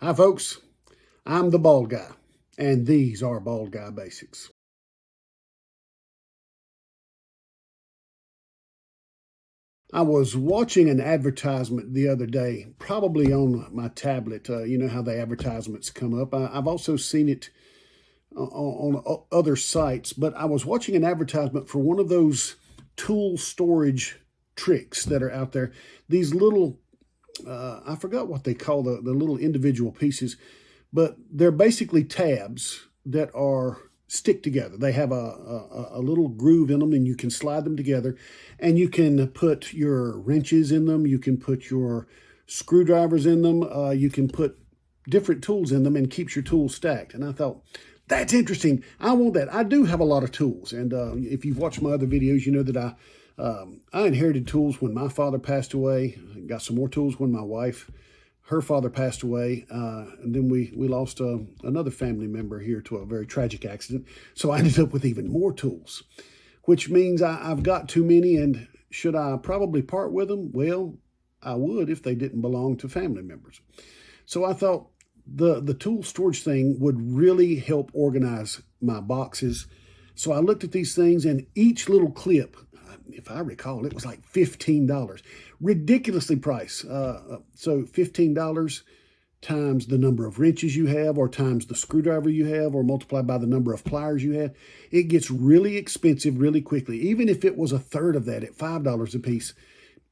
Hi, folks. I'm the Bald Guy, and these are Bald Guy Basics. I was watching an advertisement the other day, probably on my tablet. You know how the advertisements come up. I've also seen it on other sites, but I was watching an advertisement for one of those tool storage tricks that are out there. These little, I forgot what they call the little individual pieces, but they're basically tabs that are stick together. They have a little groove in them, and you can slide them together, and you can put your wrenches in them. You can put your screwdrivers in them. You can put different tools in them and keeps your tools stacked. And I thought, that's interesting. I want that. I do have a lot of tools, and if you've watched my other videos, you know that I inherited tools when my father passed away. I got some more tools when her father passed away, and then we lost another family member here to a very tragic accident. So I ended up with even more tools, which means I've got too many. And should I probably part with them? Well, I would if they didn't belong to family members. So I thought the tool storage thing would really help organize my boxes. So I looked at these things, and each little clip, if I recall, it was like $15. Ridiculously priced. So $15 times the number of wrenches you have, or times the screwdriver you have, or multiplied by the number of pliers you have. It gets really expensive really quickly. Even if it was a third of that at $5 a piece,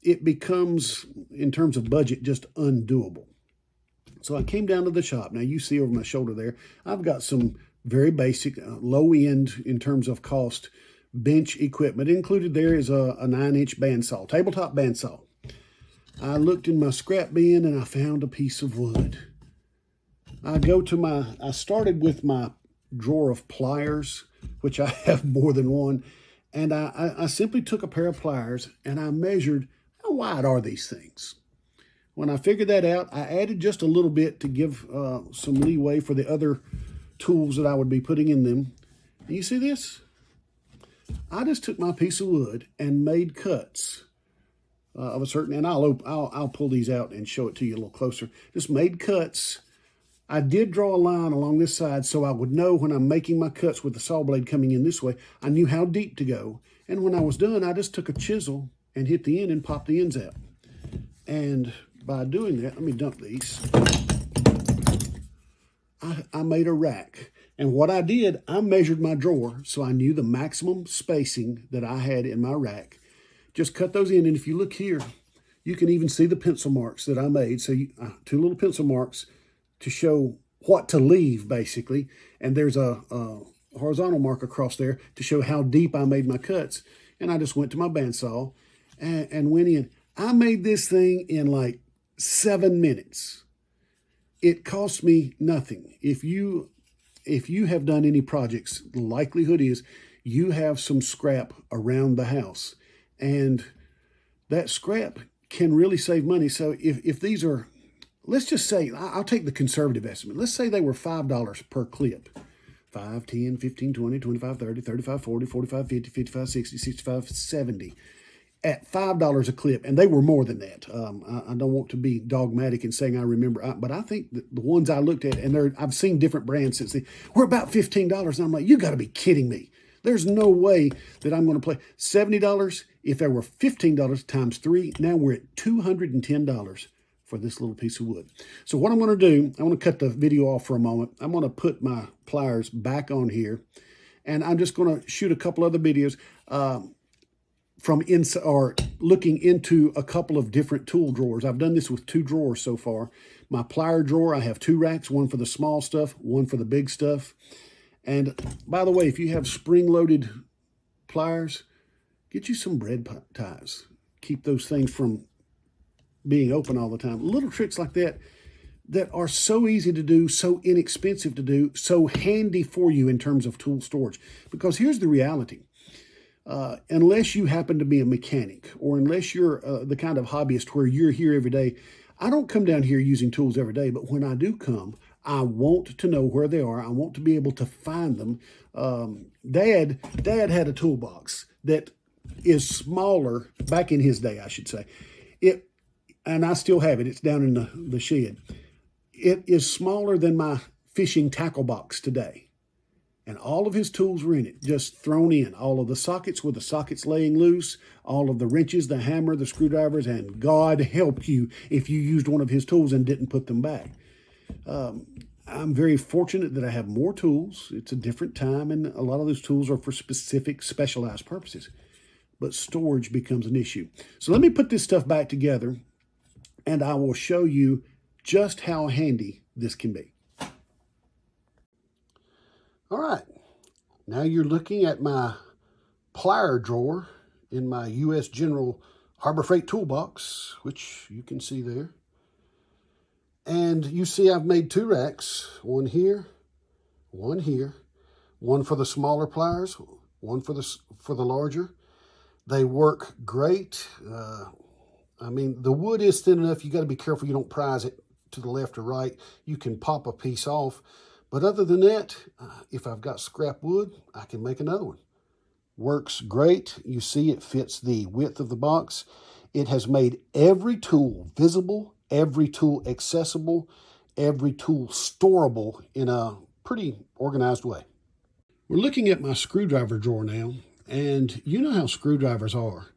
it becomes, in terms of budget, just undoable. So I came down to the shop. Now you see over my shoulder there, I've got some very basic, low end in terms of cost bench equipment. Included there is a 9-inch bandsaw, tabletop bandsaw. I looked in my scrap bin and I found a piece of wood. I started with my drawer of pliers, which I have more than one, and I simply took a pair of pliers and I measured how wide are these things. When I figured that out, I added just a little bit to give some leeway for the other tools that I would be putting in them. And you see this? I just took my piece of wood and made cuts of a certain, and I'll pull these out and show it to you a little closer. Just made cuts. I did draw a line along this side so I would know when I'm making my cuts with the saw blade coming in this way, I knew how deep to go. And when I was done, I just took a chisel and hit the end and popped the ends out. And by doing that, let me dump these. I made a rack. And what I did, I measured my drawer so I knew the maximum spacing that I had in my rack. Just cut those in, and if you look here, you can even see the pencil marks that I made. So two little pencil marks to show what to leave, basically. And there's a horizontal mark across there to show how deep I made my cuts. And I just went to my bandsaw and went in. I made this thing in like 7 minutes. It cost me nothing. If you have done any projects, the likelihood is you have some scrap around the house, and that scrap can really save money. So if these are, let's just say, I'll take the conservative estimate. Let's say they were $5 per clip. 5, 10, 15, 20, 25, 30, 35, 40, 45, 50, 55, 60, 65, 70. At $5 a clip, and they were more than that. I don't want to be dogmatic in saying I remember, but I think the ones I looked at, and I've seen different brands since then, were about $15. And I'm like, you got to be kidding me. There's no way that I'm going to play $70. If there were $15 times 3, now we're at $210 for this little piece of wood. So what I'm going to do, I'm going to cut the video off for a moment. I'm going to put my pliers back on here, and I'm just going to shoot a couple other videos. From inside, or looking into a couple of different tool drawers. I've done this with 2 drawers so far. My plier drawer, I have 2 racks, one for the small stuff, one for the big stuff. And by the way, if you have spring-loaded pliers, get you some bread ties. Keep those things from being open all the time. Little tricks like that are so easy to do, so inexpensive to do, so handy for you in terms of tool storage. Because here's the reality. Unless you happen to be a mechanic, or unless you're the kind of hobbyist where you're here every day, I don't come down here using tools every day, but when I do come, I want to know where they are. I want to be able to find them. Dad had a toolbox that is smaller, back in his day, I should say. And I still have it. It's down in the shed. It is smaller than my fishing tackle box today. And all of his tools were in it, just thrown in. All of the sockets with the sockets laying loose, all of the wrenches, the hammer, the screwdrivers, and God help you if you used one of his tools and didn't put them back. I'm very fortunate that I have more tools. It's a different time, and a lot of those tools are for specific, specialized purposes. But storage becomes an issue. So let me put this stuff back together, and I will show you just how handy this can be. All right, now you're looking at my plier drawer in my U.S. General Harbor Freight toolbox, which you can see there. And you see I've made two racks, one here, one for the smaller pliers, one for the larger. They work great. I mean, the wood is thin enough. You got to be careful you don't prise it to the left or right. You can pop a piece off. But other than that, if I've got scrap wood, I can make another one. Works great. You see it fits the width of the box. It has made every tool visible, every tool accessible, every tool storable in a pretty organized way. We're looking at my screwdriver drawer now, and you know how screwdrivers are.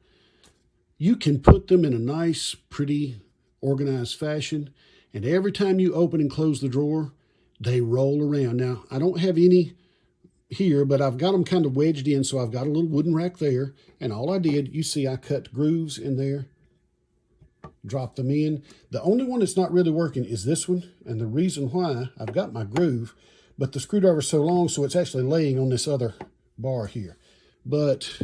You can put them in a nice, pretty, organized fashion, and every time you open and close the drawer, they roll around. Now, I don't have any here, but I've got them kind of wedged in, so I've got a little wooden rack there. And all I did, you see I cut grooves in there, dropped them in. The only one that's not really working is this one. And the reason why, I've got my groove, but the screwdriver's so long, so it's actually laying on this other bar here. But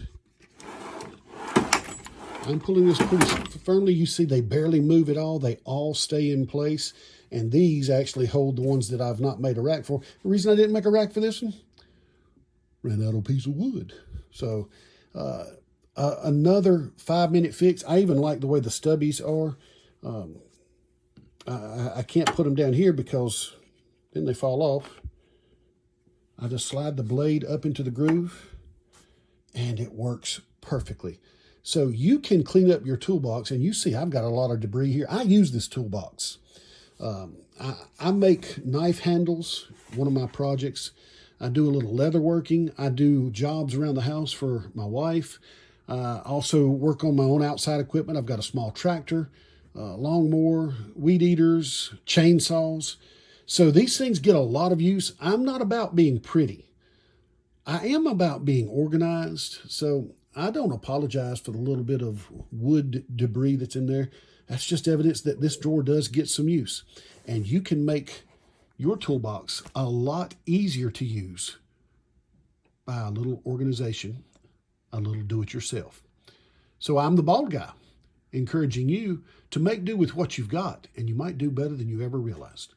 I'm pulling this pretty firmly. You see they barely move at all. They all stay in place. And these actually hold the ones that I've not made a rack for. The reason I didn't make a rack for this one, ran out of a piece of wood. So another 5-minute fix. I even like the way the stubbies are. I can't put them down here because then they fall off. I just slide the blade up into the groove and it works perfectly. So you can clean up your toolbox, and you see I've got a lot of debris here. I use this toolbox. I make knife handles, one of my projects. I do a little leather working. I do jobs around the house for my wife. I also work on my own outside equipment. I've got a small tractor, lawnmower, weed eaters, chainsaws. So these things get a lot of use. I'm not about being pretty. I am about being organized. So I don't apologize for the little bit of wood debris that's in there. That's just evidence that this drawer does get some use. And you can make your toolbox a lot easier to use by a little organization, a little do-it-yourself. So I'm the bald guy, encouraging you to make do with what you've got, and you might do better than you ever realized.